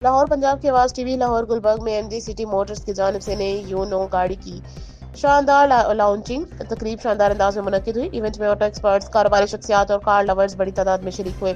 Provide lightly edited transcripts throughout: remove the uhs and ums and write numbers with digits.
लाहौर पंजाब की आवाज़ टीवी लाहौर गुलबर्ग में एमजी सिटी मोटर्स की जानिब से नई यूनो गाड़ी की शानदार लॉन्चिंग तकरीब शानदार अंदाज में मुनक्किद हुई। इवेंट में ऑटो एक्सपर्ट्स, कारोबारी शख्सियात और कार लवर्स बड़ी तादाद में शरीक हुए।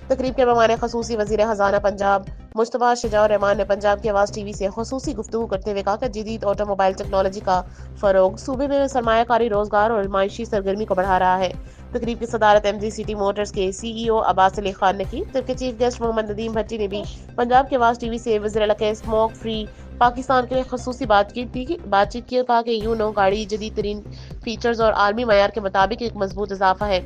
तकरीब के मेहमान खसूसी वजीर खजाना पंजाब मुश्तबा शजाउर रहमान ने पंजाब की आवाज़ टीवी से खसूसी गुफ्तगू करते हुए कहा कि जदीद ऑटोमोबाइल टेक्नोलॉजी का फरोग सूबे में सरमायाकारी, रोजगार और मायशी सरगर्मी को बढ़ा रहा है। तकरीब की सदारत एमजी सिटी मोटर्स के सीईओ अब्बास अली खान ने की, जबकि चीफ गेस्ट मोहम्मद नदीम भट्टी ने भी पंजाब के आवाज़ टीवी से वज़ीर के स्मोक फ्री पाकिस्तान के लिए खसूसी बातचीत की और कहा कि यूनो गाड़ी जदीद तरीन फीचर्स और आलमी मयार के मुताबिक एक मजबूत इजाफा है।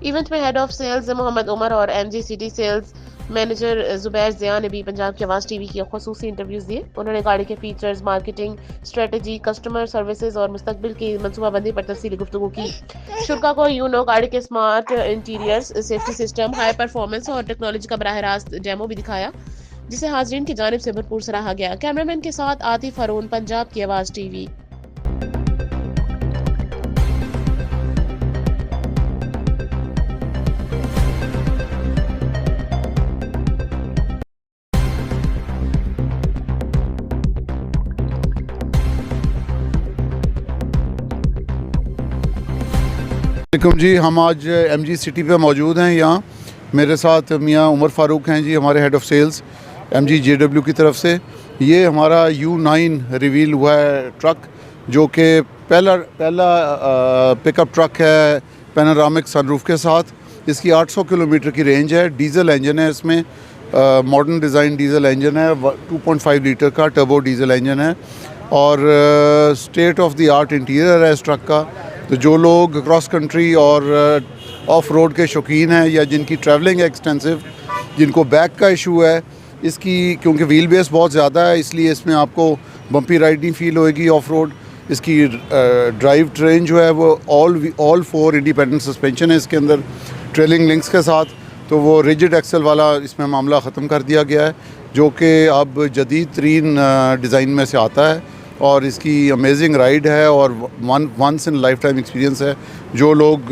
इवेंट में head of sales Mohammad Umar और MG city sales manager Zubair Zia ने भी पंजाब की आवाज़ टीवी की खसूसी इंटरव्यूज़ दिए। उन्होंने गाड़ी के features, marketing strategy, customer services और मुस्तकबिल की मनसूबाबंदी पर तफसीली गुफ्तगू की। शुरा को यूनो गाड़ी के smart interiors, safety system, high performance और टेक्नोलॉजी का बराह रास्त डेमो भी दिखाया, जिसे हाजरीन की जानिब से भरपूर सराहा गया। कैमरामैन के साथ आतिफ हारून, पंजाब की आवाज़ टीवी। वालेकुम जी, हम आज एमजी सिटी पे मौजूद हैं। यहाँ मेरे साथ मियाँ उमर फ़ारूक हैं जी, हमारे head of sales MG JW की तरफ से। ये हमारा U9 रिवील हुआ है ट्रक, जो कि पहला पिकअप ट्रक है पैनोरामिक सनरूफ के साथ। इसकी 800 किलोमीटर की रेंज है। डीज़ल इंजन है इसमें, मॉडर्न डिज़ाइन डीज़ल इंजन है, 2.5 लीटर का टर्बो डीज़ल इंजन है और state of the art interior है इस ट्रक का। तो जो लोग क्रॉस कंट्री और ऑफ रोड के शौकीन हैं या जिनकी ट्रैवलिंग है एक्सटेंसिव, जिनको बैक का इशू है, इसकी क्योंकि व्हील बेस बहुत ज़्यादा है इसलिए इसमें आपको बम्पी राइड नहीं फील होएगी ऑफ रोड। इसकी ड्राइव ट्रेन जो है वो ऑल 4 इंडिपेंडेंट सस्पेंशन है इसके अंदर, ट्रेलिंग लिंक्स के साथ। तो वो रिजिड एक्सल वाला इसमें मामला ख़त्म कर दिया गया है, जो कि अब जदीद तरीन डिज़ाइन में से आता है और इसकी अमेजिंग राइड है और once in life time experience है। जो लोग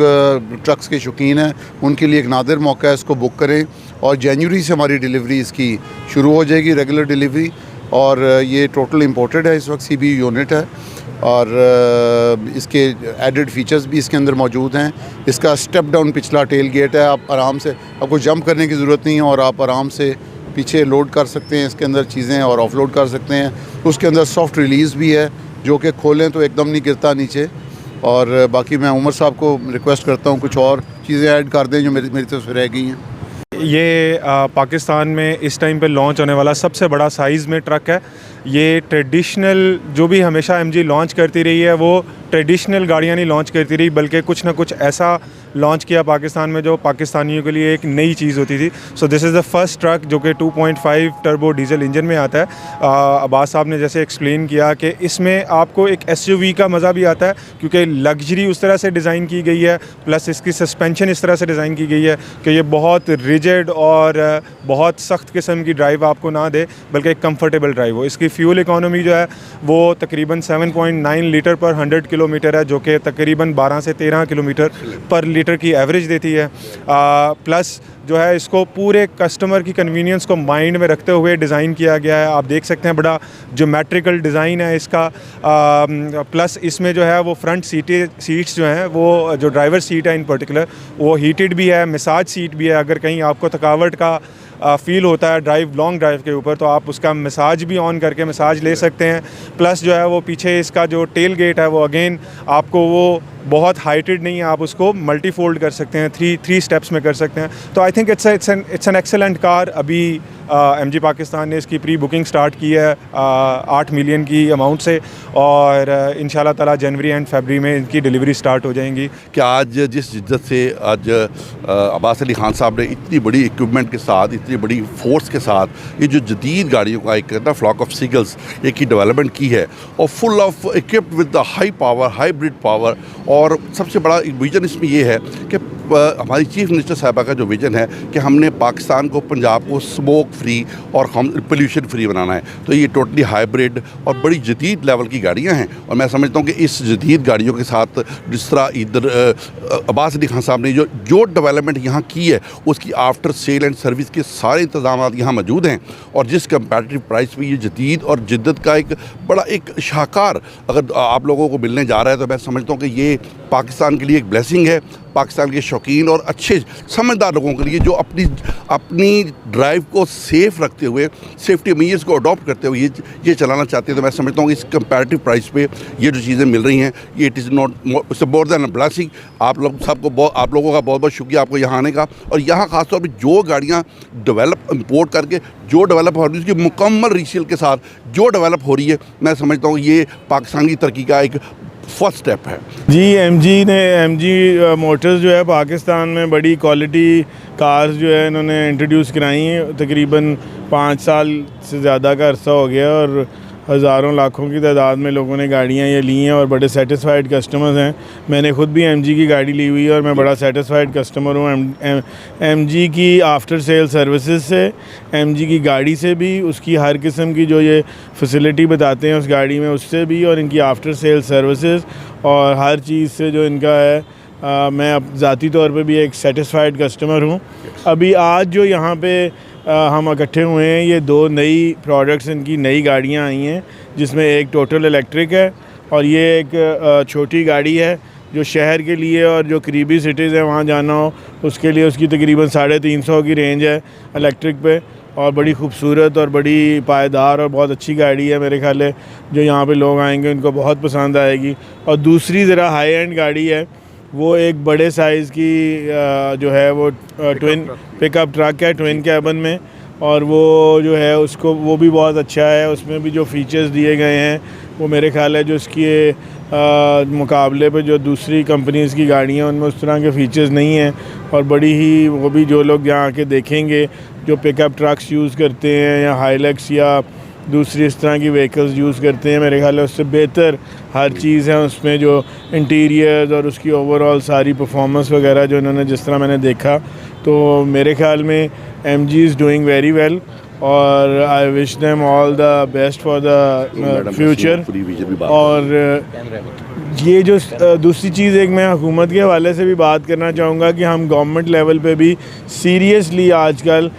ट्रक्स के शौकीन हैं उनके लिए एक नादिर मौका है, इसको बुक करें। और जनवरी से हमारी डिलीवरी इसकी शुरू हो जाएगी, रेगुलर डिलीवरी। और ये टोटल इंपोर्टेड है, इस वक्त CBU यूनिट है और इसके एडेड फीचर्स भी इसके अंदर मौजूद हैं। इसका स्टेप डाउन पिछला टेल गेट है, आप आराम से, आपको जंप करने की ज़रूरत नहीं है और आप आराम से पीछे लोड कर सकते हैं इसके अंदर चीज़ें और ऑफलोड कर सकते हैं। उसके अंदर सॉफ्ट रिलीज़ भी है, जो कि खोलें तो एकदम नहीं गिरता नीचे। और बाकी मैं उमर साहब को रिक्वेस्ट करता हूँ कुछ और चीज़ें ऐड कर दें जो मेरी तरफ से रह गई हैं। ये पाकिस्तान में इस टाइम पे लॉन्च होने वाला सबसे बड़ा साइज़ में ट्रक है। ये ट्रेडिशनल, जो भी हमेशा MG लॉन्च करती रही है, वो ट्रेडिशनल गाड़ियाँ नहीं लॉन्च करती रही, बल्कि कुछ ना कुछ ऐसा लॉन्च किया पाकिस्तान में जो पाकिस्तानियों के लिए एक नई चीज़ होती थी। So this is the first truck जो कि 2.5 टर्बो डीजल इंजन में आता है। अब्बास साहब ने जैसे एक्सप्लेन किया कि इसमें आपको एक SUV का मज़ा भी आता है, क्योंकि लग्जरी उस तरह से डिज़ाइन की गई है, प्लस इसकी सस्पेंशन इस तरह से डिज़ाइन की गई है कि ये बहुत रिजिड और बहुत सख्त किस्म की ड्राइव आपको ना दे, बल्कि एक कंफर्टेबल ड्राइव हो। इसकी फ्यूल इकोनॉमी जो है वो तकरीबन 7.9 लीटर पर 100 किलोमीटर है, जो कि तकरीबन 12 से 13 किलोमीटर पर लीटर की एवरेज देती है। प्लस जो है इसको पूरे कस्टमर की कन्वीनियंस को माइंड में रखते हुए डिज़ाइन किया गया है। आप देख सकते हैं बड़ा ज्योमेट्रिकल डिज़ाइन है इसका। प्लस इसमें जो है वो फ्रंट सीट्स जो हैं, वो जो ड्राइवर सीट है इन पर्टिकुलर, वो हीटेड भी है, मसाज सीट भी है। अगर कहीं आपको थकावट का फ़ील होता है लॉन्ग ड्राइव के ऊपर, तो आप उसका मसाज भी ऑन करके मसाज ले सकते हैं। प्लस जो है वो पीछे इसका जो टेल गेट है वो अगेन आपको वो बहुत हाइटेड नहीं है, आप उसको मल्टी फोल्ड कर सकते हैं, थ्री स्टेप्स में कर सकते हैं। तो I think it's an excellent car. अभी MG पाकिस्तान ने इसकी प्री बुकिंग स्टार्ट की है 8 मिलियन की अमाउंट से, और इंशाल्लाह ताला जनवरी एंड फरवरी में इनकी डिलीवरी स्टार्ट हो जाएंगी। कि आज जिस जिद्दत से आज अब्बास अली खान साहब ने इतनी बड़ी इक्विपमेंट के साथ, इतनी बड़ी फोर्स के साथ ये जो जदीद गाड़ियों का एक ना फ्लॉक ऑफ सीगल्स एक की डेवलपमेंट की है, और full of equipped with the high power, hybrid power. और सबसे बड़ा विजन इसमें ये है कि हमारी चीफ मिनिस्टर साहिबा का जो विज़न है कि हमने पाकिस्तान को, पंजाब को स्मोक फ्री और हम पोल्यूशन फ्री बनाना है, तो ये टोटली हाइब्रिड और बड़ी जदीद लेवल की गाड़ियाँ हैं। और मैं समझता हूँ कि इस जदीद गाड़ियों के साथ जिस तरह इधर अब्बास अली खान साहब ने जो डेवलपमेंट यहाँ की है, उसकी आफ्टर सेल एंड सर्विस के सारे इंतजाम यहाँ मौजूद हैं। और जिस कंपैरेटिव प्राइस पे ये जदीद और जिद्दत का एक बड़ा एक शाहकार अगर आप लोगों को मिलने जा रहा है, तो मैं समझता हूँ कि ये पाकिस्तान के लिए एक ब्लेसिंग है, पाकिस्तान के शौकीन और अच्छे समझदार लोगों के लिए, जो अपनी ड्राइव को सेफ़ रखते हुए, सेफ्टी मेजर्स को अडॉप्ट करते हुए ये चलाना चाहते हैं। तो मैं समझता हूँ कि इस कंपैरेटिव प्राइस पे ये जो चीज़ें मिल रही हैं, ये it is not, it's more than a blessing. आप लोगों का बहुत बहुत शुक्रिया आपको यहाँ आने का। और यहाँ ख़ासतौर पर जो गाड़ियाँ डेवलप इम्पोर्ट करके जो डेवलप हो रही है, उसकी मुकम्मल रीसेल के साथ जो डेवलप हो रही है, मैं समझता हूँ ये पाकिस्तान की तरक्की का एक फर्स्ट स्टेप है। जी, एमजी मोटर्स जो है पाकिस्तान में बड़ी क्वालिटी कार्स जो है इन्होंने इंट्रोड्यूस कराई हैं। तकरीबन 5 साल से ज़्यादा का अरसा हो गया और हज़ारों लाखों की तादाद में लोगों ने गाड़ियाँ ये ली हैं और बड़े सेटिस्फाइड कस्टमर्स हैं। मैंने ख़ुद भी एमजी की गाड़ी ली हुई है और मैं बड़ा सेटिस्फाइड कस्टमर हूँ एमजी की आफ्टर सेल सर्विसेज से, एमजी की गाड़ी से भी, उसकी हर किस्म की जो ये फैसिलिटी बताते हैं उस गाड़ी में उससे भी, और इनकी आफ्टर सेल सर्विसेज और हर चीज़ से जो इनका है मैं अब ज़ाती तौर पे भी एक सेटिस्फाइड कस्टमर हूँ। अभी आज जो यहाँ पे हम इकट्ठे हुए हैं, ये 2 नई प्रोडक्ट्स, इनकी नई गाड़ियाँ आई हैं, जिसमें एक टोटल इलेक्ट्रिक है और ये एक छोटी गाड़ी है जो शहर के लिए और जो करीबी सिटीज़ हैं वहाँ जाना हो उसके लिए, उसकी तकरीबन 350 की रेंज है इलेक्ट्रिक पे, और बड़ी खूबसूरत और बड़ी पायदार और बहुत अच्छी गाड़ी है। मेरे ख्याल है जो यहाँ पे लोग आएंगे उनको बहुत पसंद आएगी। और दूसरी ज़रा हाई एंड गाड़ी है, वो एक बड़े साइज़ की जो है वो ट्विन पिकअप ट्रक है, ट्विन कैबन में, और वो जो है उसको वो भी बहुत अच्छा है। उसमें भी जो फ़ीचर्स दिए गए हैं वो मेरे ख्याल है जो इसके मुकाबले पे जो दूसरी कंपनीज़ की गाड़ियाँ उनमें उस तरह के फ़ीचर्स नहीं हैं। और बड़ी ही वो भी जो लोग यहाँ आके देखेंगे जो पिकअप ट्रक्स यूज़ करते हैं या हाईलैक्स या दूसरी इस तरह की व्हीकल्स यूज़ करते हैं, मेरे ख्याल है उससे बेहतर हर चीज़ है उसमें, जो इंटीरियर्स और उसकी ओवरऑल सारी परफॉर्मेंस वगैरह जो इन्होंने जिस तरह मैंने देखा, तो मेरे ख्याल में MG is doing very well और I wish them all the best for the future. और ये जो दूसरी चीज़ एक मैं हुकूमत के हवाले से भी बात करना चाहूँगा कि हम गवर्नमेंट लेवल पे भी सीरियसली आजकल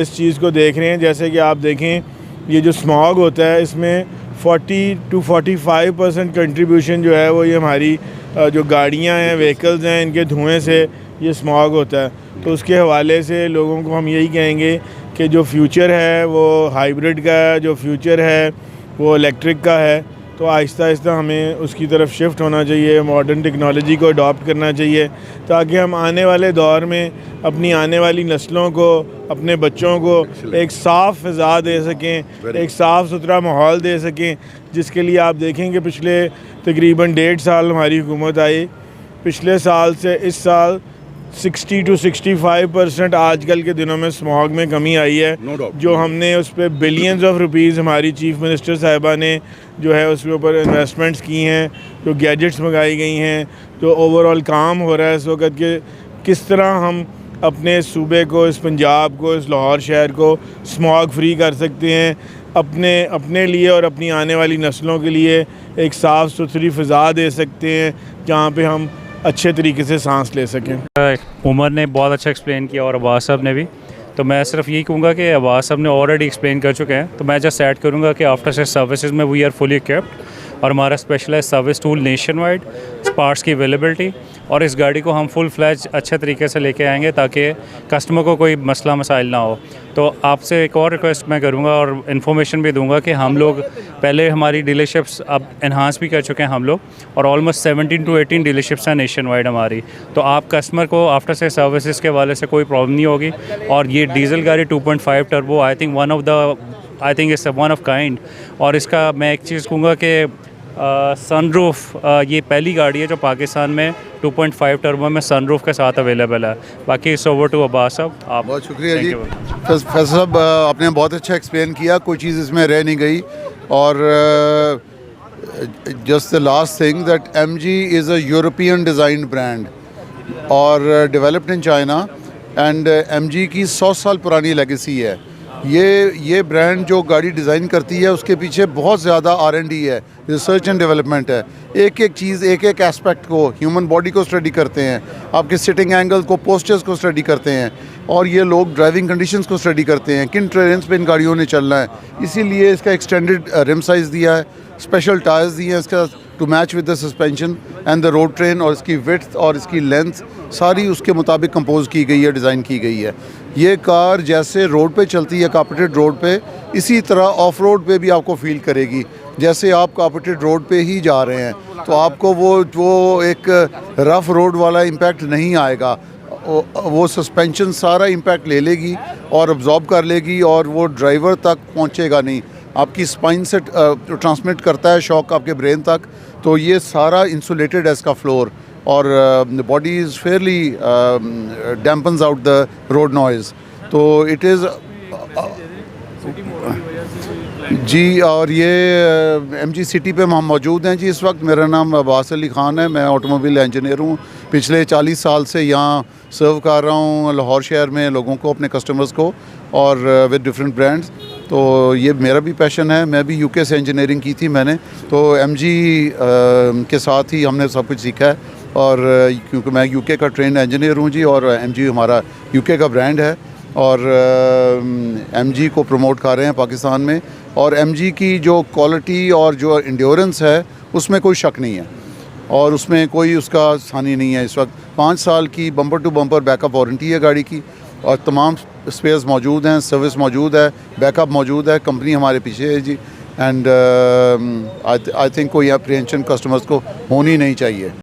इस चीज़ को देख रहे हैं। जैसे कि आप देखें ये जो स्मॉग होता है, इसमें 40 to 45% कंट्रीब्यूशन जो है वो ये हमारी जो गाड़ियाँ हैं, व्हीकल्स हैं, इनके धुएं से ये स्मॉग होता है। तो उसके हवाले से लोगों को हम यही कहेंगे कि जो फ्यूचर है वो हाइब्रिड का है, जो फ्यूचर है वो इलेक्ट्रिक का है। तो आहिस्ता आहिस्ता हमें उसकी तरफ शिफ्ट होना चाहिए, मॉडर्न टेक्नोलॉजी को अडॉप्ट करना चाहिए, ताकि हम आने वाले दौर में अपनी आने वाली नस्लों को, अपने बच्चों को एक साफ़ फ़िज़ा दे सकें, एक साफ़ सुथरा माहौल दे सकें। जिसके लिए आप देखेंगे पिछले तकरीबन 1.5 साल हमारी हुकूमत आई, पिछले साल से इस साल 60 to 65% आजकल के दिनों में स्मॉग में कमी आई है, जो हमने उस पर बिलियंस ऑफ रुपीज़ हमारी चीफ मिनिस्टर साहिबा ने जो है उसके ऊपर इन्वेस्टमेंट्स की हैं, जो गैजेट्स मंगाई गई हैं, जो ओवरऑल काम हो रहा है इस वक्त के किस तरह हम अपने सूबे को, इस पंजाब को, इस लाहौर शहर को स्मॉग फ्री कर सकते हैं, अपने लिए और अपनी आने वाली नस्लों के लिए एक साफ़ सुथरी फ़िज़ा दे सकते हैं जहाँ पे हम अच्छे तरीके से सांस ले सकें। उमर ने बहुत अच्छा एक्सप्लेन किया और अब्बास साहब ने भी, तो मैं सिर्फ यही कहूँगा कि अब्बास साहब ने ऑलरेडी एक्सप्लेन कर चुके हैं, तो मैं जस्ट ऐड करूँगा कि आफ्टर सेल सर्विसेज में वी आर फुली इक्विप्ड और हमारा specialised service tool nationwide, parts की अवेलेबिलिटी, और इस गाड़ी को हम फुल फ्लैज अच्छे तरीके से लेके आएंगे ताकि कस्टमर को कोई मसला मसाइल ना हो। तो आपसे एक और रिक्वेस्ट मैं करूँगा और इन्फॉर्मेशन भी दूंगा कि हम लोग पहले हमारी डीलरशिप्स अब इन्हांस भी कर चुके हैं हम लोग, और ऑलमोस्ट 17 to 18 डीलरशिप्स हैं नेशन वाइड हमारी। तो आप कस्टमर को आफ्टर सेल सर्विसेज के वाले से कोई प्रॉब्लम नहीं होगी। और ये डीजल गाड़ी 2.5 turbo I think it's one of kind. और इसका मैं एक चीज़ कहूँगा कि सनरूफ ये पहली गाड़ी है जो पाकिस्तान में 2.5 टर्बो में सनरूफ के साथ अवेलेबल है। बाकी इट्स ओवर टू अब्बास साहब। आप बहुत शुक्रिया जी। फैसल साहब आपने बहुत अच्छा एक्सप्लेन किया, कोई चीज़ इसमें रह नहीं गई। और just the last thing that MG is a European design brand. और developed in China and MG की 100 साल पुरानी लेगेसी है। ये ब्रांड जो गाड़ी डिज़ाइन करती है उसके पीछे बहुत ज़्यादा R&D है, रिसर्च एंड डेवलपमेंट है। एक एक चीज़, एक एक एस्पेक्ट को, ह्यूमन बॉडी को स्टडी करते हैं, आपके सिटिंग एंगल को, पोस्चर्स को स्टडी करते हैं, और ये लोग ड्राइविंग कंडीशंस को स्टडी करते हैं, किन ट्रेन्स पे इन गाड़ियों ने चलना है। इसीलिए इसका एक्सटेंडेड रिम साइज़ दिया है, स्पेशल टायर्स दिए हैं इसका to match with the suspension and the road train, और इसकी विड्थ और इसकी लेंथ सारी उसके मुताबिक कंपोज की गई है, डिज़ाइन की गई है। ये कार जैसे रोड पे चलती है कार्पेटेड रोड पे, इसी तरह ऑफ रोड पे भी आपको फील करेगी। जैसे आप कार्पेटेड रोड पे ही जा रहे हैं तो आपको वो एक रफ़ रोड वाला इम्पैक्ट नहीं आएगा। वो सस्पेंशन सारा इम्पैक्ट ले लेगी और अब्जॉर्ब कर लेगी, और वो ड्राइवर तक पहुंचेगा नहीं, आपकी स्पाइन से ट्रांसमिट करता है शॉक आपके ब्रेन तक। तो ये सारा इंसुलेटेड है इसका फ्लोर, और body is fairly dampens out the road noise. तो इट इज़ जी। और ये MG सिटी पे हम मौजूद हैं जी इस वक्त। मेरा नाम अब्बास अली ख़ान है, मैं ऑटोमोबाइल इंजीनियर हूँ। पिछले 40 साल से यहाँ सर्व कर रहा हूँ लाहौर शहर में लोगों को, अपने कस्टमर्स को, और विद डिफरेंट ब्रांड्स। तो ये मेरा भी पैशन है। मैं भी UK से इंजीनियरिंग की थी मैंने, तो MG के साथ ही हमने सब कुछ सीखा है। और क्योंकि मैं UK का ट्रेंड इंजीनियर हूँ जी, और MG हमारा UK का ब्रांड है, और MG को प्रमोट कर रहे हैं पाकिस्तान में। और MG की जो क्वालिटी और जो इंड्योरेंस है उसमें कोई शक नहीं है, और उसमें कोई उसका हानि नहीं है। इस वक्त 5 साल की bumper to bumper backup warranty है गाड़ी की, और तमाम स्पेयर्स मौजूद हैं, सर्विस मौजूद है, बैकअप मौजूद है, कंपनी हमारे पीछे है जी। एंड आई थिंक कोई अप्रीहेंशन कस्टमर्स को होनी नहीं चाहिए।